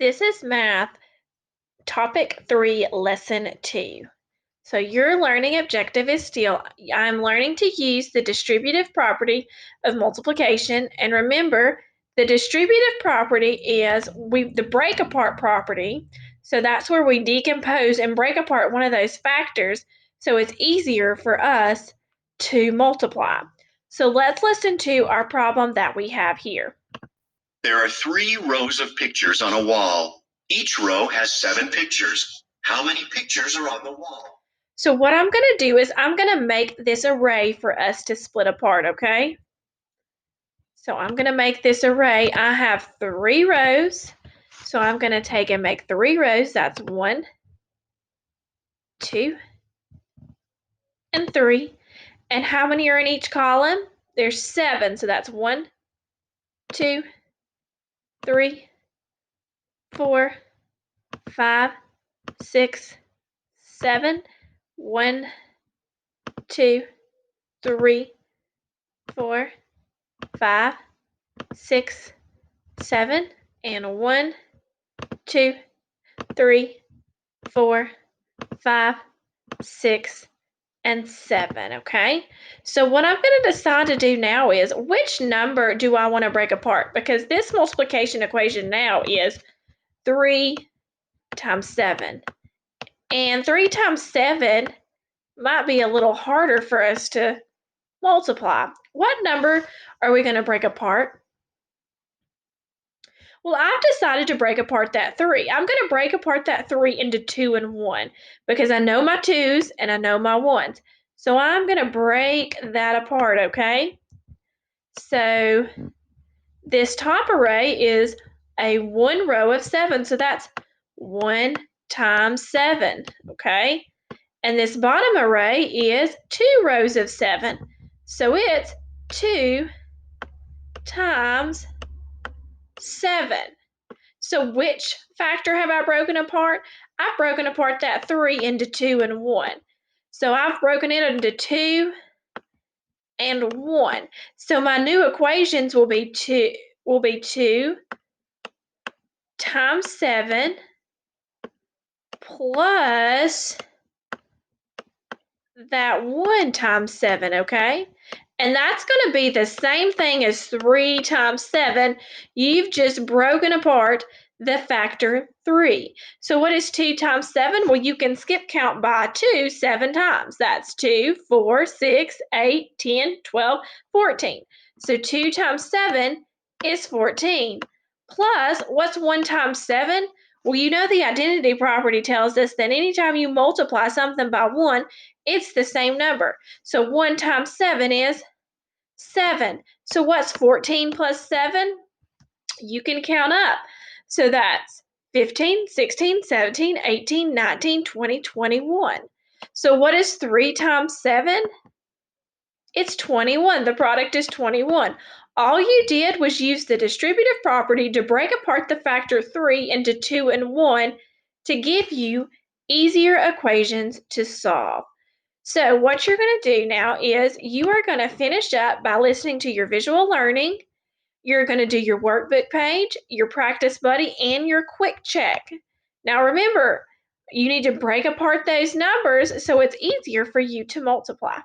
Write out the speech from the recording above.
This is Math, Topic 3, Lesson 2. So your learning objective is still, I'm learning to use the distributive property of multiplication. And remember, the distributive property is the break apart property. So that's where we decompose and break apart one of those factors so it's easier for us to multiply. So let's listen to our problem that we have here. There are 3 rows of pictures on a wall. Each row has 7 pictures. How many pictures are on the wall? So what I'm going to do is I'm going to make this array for us to split apart, okay? So I'm going to make this array. I have 3 rows. So I'm going to take and make 3 rows. That's 1, 2, and 3. And how many are in each column? There's 7. So that's 1, 2, 3, 4, 5, 6, 7. 1, 2, 3, 4, 5, 6, 7, and 1, 2, 3, 4, 5, 6, and 7. Okay, so what I'm going to decide to do now is which number do I want to break apart, because this multiplication equation now is 3 times 7, and 3 times 7 might be a little harder for us to multiply. What number are we going to break apart? Well, I've decided to break apart that 3. I'm going to break apart that 3 into 2 and 1 because I know my 2's and I know my 1's. So I'm going to break that apart, okay? So this top array is a 1 row of 7. So that's 1 times 7, okay? And this bottom array is 2 rows of 7. So it's 2 times 7. So which factor have I broken apart? I've broken apart that 3 into 2 and 1. So I've broken it into 2 and 1. So my new equations will be 2 times 7 plus that 1 times 7, okay? And that's going to be the same thing as 3 times 7. You've just broken apart the factor 3. So what is 2 times 7? Well, you can skip count by 2 7 times. That's 2, 4, 6, 8, 10, 12, 14. So 2 times 7 is 14. Plus, what's 1 times 7? Well, you know the identity property tells us that anytime you multiply something by 1, it's the same number. So 1 times 7 is 7. So what's 14 plus 7? You can count up. So that's 15, 16, 17, 18, 19, 20, 21. So what is 3 times 7? It's 21. The product is 21. All you did was use the distributive property to break apart the factor 3 into 2 and 1 to give you easier equations to solve. So what you're going to do now is you are going to finish up by listening to your visual learning. You're going to do your workbook page, your practice buddy, and your quick check. Now remember, you need to break apart those numbers so it's easier for you to multiply.